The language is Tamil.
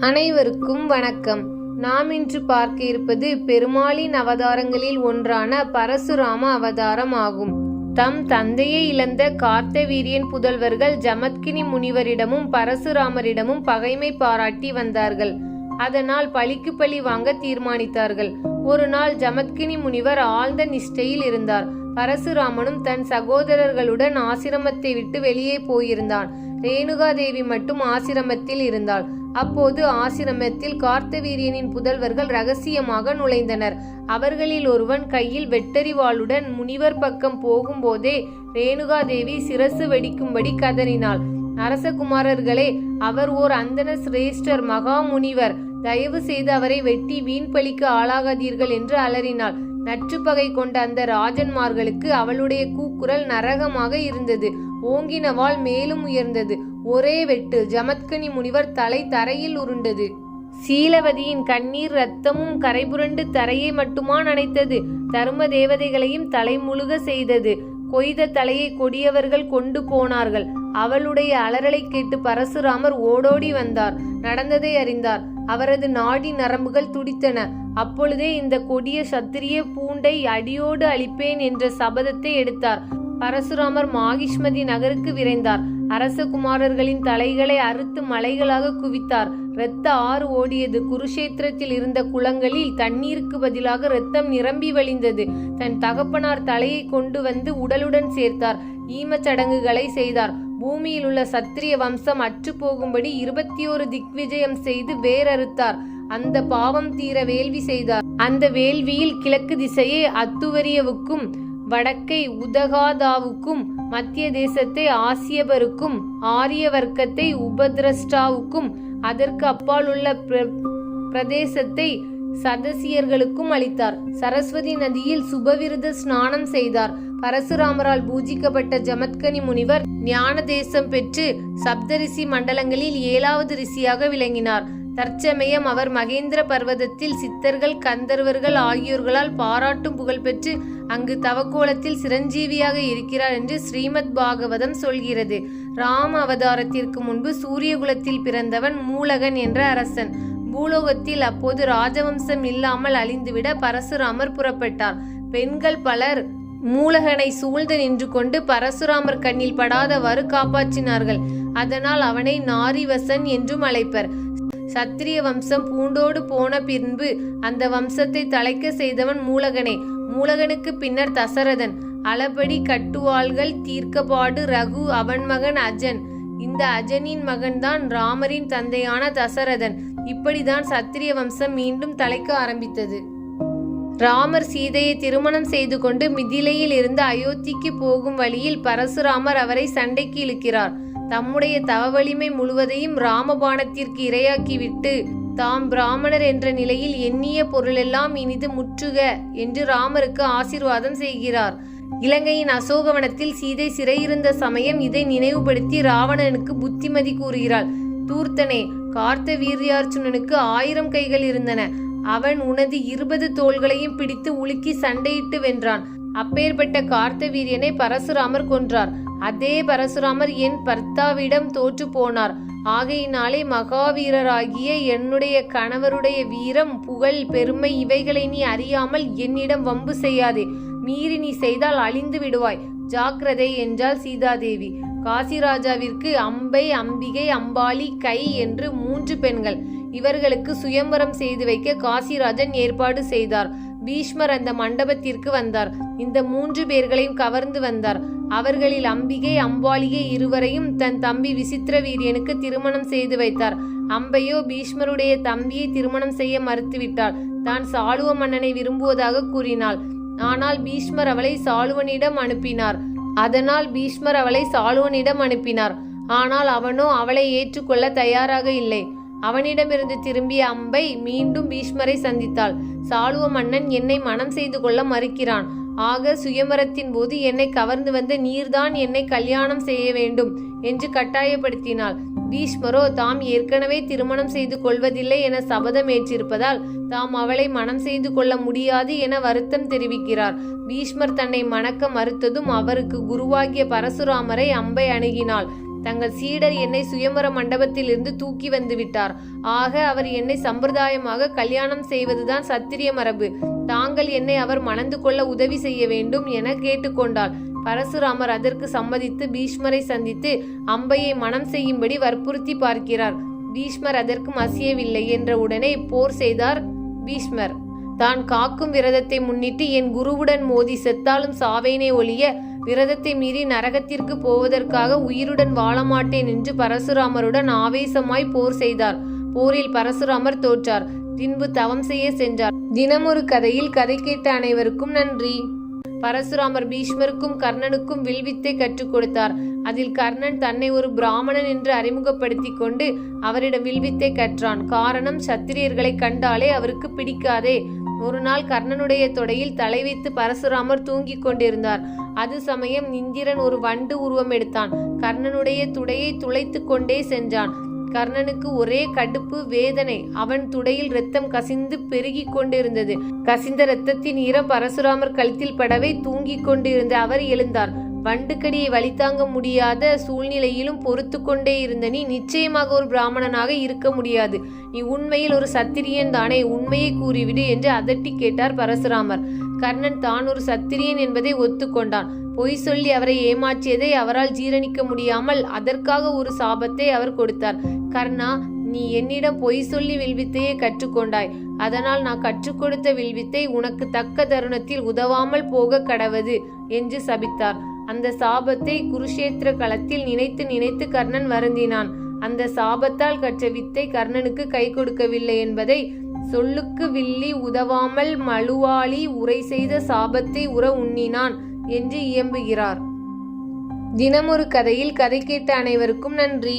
அனைவருக்கும் வணக்கம். நாம் இன்று பார்க்க இருப்பது பெருமாளின் அவதாரங்களில் ஒன்றான பரசுராம அவதாரம் ஆகும். தம் தந்தையை இழந்த கார்த்தவீரியன் புதல்வர்கள் ஜமத்கினி முனிவரிடமும் பரசுராமரிடமும் பகைமை பாராட்டி வந்தார்கள். அதனால் பழிக்கு பழி வாங்க தீர்மானித்தார்கள். ஒரு நாள் ஜமத்கினி முனிவர் ஆழ்ந்த நிஷ்டையில் இருந்தார். பரசுராமனும் தன் சகோதரர்களுடன் ஆசிரமத்தை விட்டு வெளியே போயிருந்தான். ரேணுகாதேவி மட்டும் ஆசிரமத்தில் இருந்தாள். அப்போது ஆசிரமத்தில் கார்த்தவீரியனின் புதல்வர்கள் ரகசியமாக நுழைந்தனர். அவர்களில் ஒருவன் கையில் வெட்டரிவாளுடன் முனிவர் பக்கம் போகும்போதே ரேணுகாதேவி சிரசு வெடிக்கும்படி கதறினாள். அரசகுமாரர்களே, அவர் ஓர் அந்தன சிரேஷ்டர், மகா முனிவர். தயவு செய்து அவரை வெட்டி வீண் பழிக்கு ஆளாகாதீர்கள் என்று அலறினாள். நற்றுப்பகை கொண்ட அந்த ராஜன்மார்களுக்கு அவளுடைய கூக்குரல் நரகமாக இருந்தது. ஓங்கினவாள் மேலும் உயர்ந்தது. ஒரே வெட்டு. ஜமத்கினி முனிவர் தலை தரையில் உருண்டது. சீலவதியின் கண்ணீர் இரத்தமும் கரைபுரண்டு தரையை மட்டுமா நனைத்தது. தர்ம தேவதைகளையும் தலை முழுக செய்தது. கொய்த தலையை கொடியவர்கள் கொண்டு போனார்கள். அவளுடைய அலறலை கேட்டு பரசுராமர் ஓடோடி வந்தார். நடந்ததை அறிந்தார். அவரது நாடி நரம்புகள் துடித்தன. அப்பொழுதே இந்த கொடிய சத்திரிய பூண்டை அடியோடு அழிப்பேன் என்ற சபதத்தை எடுத்தார். பரசுராமர் மாகிஷ்மதி நகருக்கு விரைந்தார். அரசகுமாரர்களின் தலைகளை அறுத்து மலைகளாக குவித்தார். இரத்த ஆறு ஓடியது. குருஷேத்திரத்தில் இருந்த குளங்களில் தண்ணீருக்கு பதிலாக இரத்தம் நிரம்பி வழிந்தது. தன் தகப்பனார் தலையை கொண்டு வந்து உடலுடன் சேர்த்தார். ஈமச்சடங்குகளை செய்தார். பூமியில் உள்ள சத்திரிய வம்சம் அற்று போகும்படி 21 திக்விஜயம் செய்து வேறறுத்தார். அந்த பாவம் தீர வேள்வி செய்தார். அந்த வேள்வியில் கிழக்கு திசையை அத்துவரியவுக்கும், வடக்கை உதகாதாவுக்கும், மத்திய தேசத்தை ஆசியபருக்கும், ஆரிய வர்க்கத்தை உபதிரஷ்டாவுக்கும், அதற்கு அப்பால் உள்ள பிரதேசத்தை சதசியர்களுக்கும் அளித்தார். சரஸ்வதி நதியில் சுபவிருத ஸ்நானம் செய்தார். பரசுராமரால் பூஜிக்கப்பட்ட ஜமத்கனி முனிவர் ஞான தேசம் பெற்று சப்தரிஷி மண்டலங்களில் 7வது ரிஷியாக விளங்கினார். தற்சமயம் அவர் மகேந்திர பர்வதத்தில் சித்தர்கள், கந்தர்வர்கள் ஆகியோர்களால் பாராட்டும் புகழ் பெற்று அங்கு தவக்கோலத்தில் சிரஞ்சீவியாக இருக்கிறார் என்று ஸ்ரீமத் பாகவதம் சொல்கிறது. ராம அவதாரத்திற்கு முன்பு சூரியகுலத்தில் பிறந்தவன் மூலகன் என்ற அரசன். பூலோகத்தில் அப்போது ராஜவம்சம் இல்லாமல் அழிந்துவிட பரசுராமர் புறப்பட்டார். பெண்கள் பலர் மூலகனை சூழ்ந்து நின்று கொண்டு பரசுராமர் கண்ணில் படாதவாறு காப்பாற்றினார்கள். அதனால் அவனை நாரிவசன் என்றும் அழைப்பர். சத்திரிய வம்சம் பூண்டோடு போன பின்பு அந்த வம்சத்தை தலைக்க செய்தவன் மூலகனே. மூலகனுக்கு பின்னர் தசரதன். அளபடி கட்டுவாள்கள் தீர்க்கபாடு ரகு அவன் மகன் அஜன். இந்த அஜனின் மகன்தான் ராமரின் தந்தையான தசரதன். இப்படிதான் சத்திரிய வம்சம் மீண்டும் தலைக்க ஆரம்பித்தது. ராமர் சீதையை திருமணம் செய்து கொண்டு மிதிலையில் இருந்து அயோத்திக்கு போகும் வழியில் பரசுராமர் அவரை சண்டைக்கு இழுக்கிறார். தம்முடைய தவ வலிமை முழுவதையும் ராமபாணத்திற்கு இரையாக்கிவிட்டு தாம் பிராமணர் என்ற நிலையில் எண்ணிய பொருளெல்லாம் இனிது முற்றுக என்று ராமருக்கு ஆசீர்வாதம் செய்கிறார். இலங்கையின் அசோகவனத்தில் சீதை சிறையிருந்த சமயம் இதை நினைவுபடுத்தி ராவணனுக்கு புத்திமதி கூறுகிறாள். தூர்த்தனே, கார்த்த வீர்யார்ச்சுனனுக்கு 1000 கைகள் இருந்தன. அவன் உனது 20 தோள்களையும் பிடித்து உலுக்கி சண்டையிட்டு வென்றான். அப்பேற்பட்ட கார்த்த வீரியனை பரசுராமர் கொன்றார். அதே பரசுராமர் என் பர்த்தாவிடம் தோற்று போனார். ஆகையினாலே மகாவீரராகிய என்னுடைய கணவருடைய வீரம், புகழ், பெருமை இவைகளை நீ அறியாமல் என்னிடம் வம்பு செய்யாதே. மீறி நீ செய்தால் அழிந்து விடுவாய். ஜாக்கிரதை என்றாள் சீதாதேவி. காசிராஜாவிற்கு அம்பை, அம்பிகை, அம்பாளி, கை என்று 3 பெண்கள். இவர்களுக்கு சுயம்வரம் செய்து வைக்க காசிராஜன் ஏற்பாடு செய்தார். பீஷ்மர் அந்த மண்டபத்திற்கு வந்தார். இந்த 3 பேர்களையும் கவர்ந்து வந்தார். அவர்களில் அம்பிகை, அம்பாளிகை இருவரையும் தன் தம்பி விசித்திர வீரியனுக்கு திருமணம் செய்து வைத்தார். அம்பையோ பீஷ்மருடைய தம்பியை திருமணம் செய்ய மறுத்துவிட்டாள். தான் சாளுவ மன்னனை விரும்புவதாக கூறினாள். ஆனால் பீஷ்மர் அவளை சாளுவனிடம் அனுப்பினார். ஆனால் அவனோ அவளை ஏற்றுக்கொள்ள தயாராக இல்லை. அவனிடமிருந்து திரும்பிய அம்பை மீண்டும் பீஷ்மரை சந்தித்தாள். சாளுவ மன்னன் என்னை மனம் செய்து கொள்ள மறுக்கிறான். ஆக சுயமரத்தின் போது என்னை கவர்ந்து வந்த நீர்தான் என்னை கல்யாணம் செய்ய வேண்டும் என்று கட்டாயப்படுத்தினாள். பீஷ்மரோ தாம் ஏற்கனவே திருமணம் செய்து கொள்வதில்லை என சபதம் ஏற்றிருப்பதால் தாம் அவளை மனம் செய்து கொள்ள முடியாது என வருத்தம் தெரிவிக்கிறார். பீஷ்மர் தன்னை மணக்க மறுத்ததும் அவருக்கு குருவாகிய பரசுராமரை அம்பை அணுகினாள். தங்கள் சீடர் என்னை சுயம்பர மண்டபத்திலிருந்து தூக்கி வந்து விட்டார். ஆக அவர் என்னை சம்பிரதாயமாக கல்யாணம் செய்வதுதான் சத்திரிய மரபு. தாங்கள் என்னை அவர் மணந்து கொள்ள உதவி செய்ய வேண்டும் என கேட்டுக்கொண்டாள். பரசுராமர் அதற்கு சம்மதித்து பீஷ்மரை சந்தித்து அம்பையை மணம் செய்யும்படி வற்புறுத்தி பார்க்கிறார். பீஷ்மர் அதற்கு மசியவில்லை என்ற உடனே போர் செய்தார் பீஷ்மர். தான் காக்கும் விரதத்தை முன்னிட்டு என் குருவுடன் மோதி செத்தாலும் சாவேனே ஒழிய விரதத்தை மீறி நரகத்திற்கு போவதற்காக உயிருடன் வாழமாட்டேன் என்று பரசுராமருடன் ஆவேசமாய் போர் செய்தார். போரில் பரசுராமர் தோற்றார். பின்பு தவம் செய்ய சென்றார். தினமொரு கதையில் கதை கேட்ட அனைவருக்கும் நன்றி. பரசுராமர் பீஷ்மருக்கும் கர்ணனுக்கும் வில்வித்தை கற்றுக் கொடுத்தார். அதில் கர்ணன் தன்னை ஒரு பிராமணன் என்று அறிமுகப்படுத்தி கொண்டு அவரிடம் வில்வித்தை கற்றான். காரணம், சத்திரியர்களை கண்டாலே அவருக்கு பிடிக்காதே. ஒரு நாள் கர்ணனுடைய தொடையில் தலை வைத்து பரசுராமர் தூங்கிக் கொண்டிருந்தார். அது சமயம் இந்திரன் ஒரு வண்டு உருவம் எடுத்தான். கர்ணனுடைய துடையை துளைத்து கொண்டே சென்றான். கர்ணனுக்கு ஒரே கடுப்பு, வேதனை. அவன் துடையில் இரத்தம் கசிந்து பெருகி கொண்டிருந்தது. கசிந்த இரத்தத்தின் ஈரம் பரசுராமர் கழுத்தில் படவே தூங்கிக் கொண்டிருந்த அவர் எழுந்தார். வண்டுக்கடியை வலித்தாங்க முடியாத சூழ்நிலையிலும் பொறுத்து கொண்டே இருந்த நீ நிச்சயமாக ஒரு பிராமணனாக இருக்க முடியாது. நீ உண்மையில் ஒரு சத்திரியன் தானே, உண்மையை கூறிவிடு என்று அதட்டி கேட்டார் பரசுராமர். கர்ணன் தான் ஒரு சத்திரியன் என்பதை ஒத்துக்கொண்டான். பொய் சொல்லி அவரை ஏமாற்றியதை அவரால் ஜீரணிக்க முடியாமல் அதற்காக ஒரு சாபத்தை அவர் கொடுத்தார். கர்ணா, நீ என்னிடம் பொய் சொல்லி வில்வித்தையை கற்றுக்கொண்டாய். அதனால் நான் கற்றுக் கொடுத்த வில்வித்தை உனக்கு தக்க தருணத்தில் உதவாமல் போக கடவது என்று சபித்தார். அந்த சாபத்தை குருஷேத்திர களத்தில் நினைத்து நினைத்து கர்ணன் வருந்தினான். அந்த சாபத்தால் கற்ற வித்தை கர்ணனுக்கு கை கொடுக்கவில்லை என்பதை சொல்லுக்கு வில்லி உதவாமல் மழுவாளி உரை செய்த சாபத்தை உற உண்ணினான் என்று இயம்புகிறார். தினமொரு கதையில் கதை கேட்ட அனைவருக்கும் நன்றி.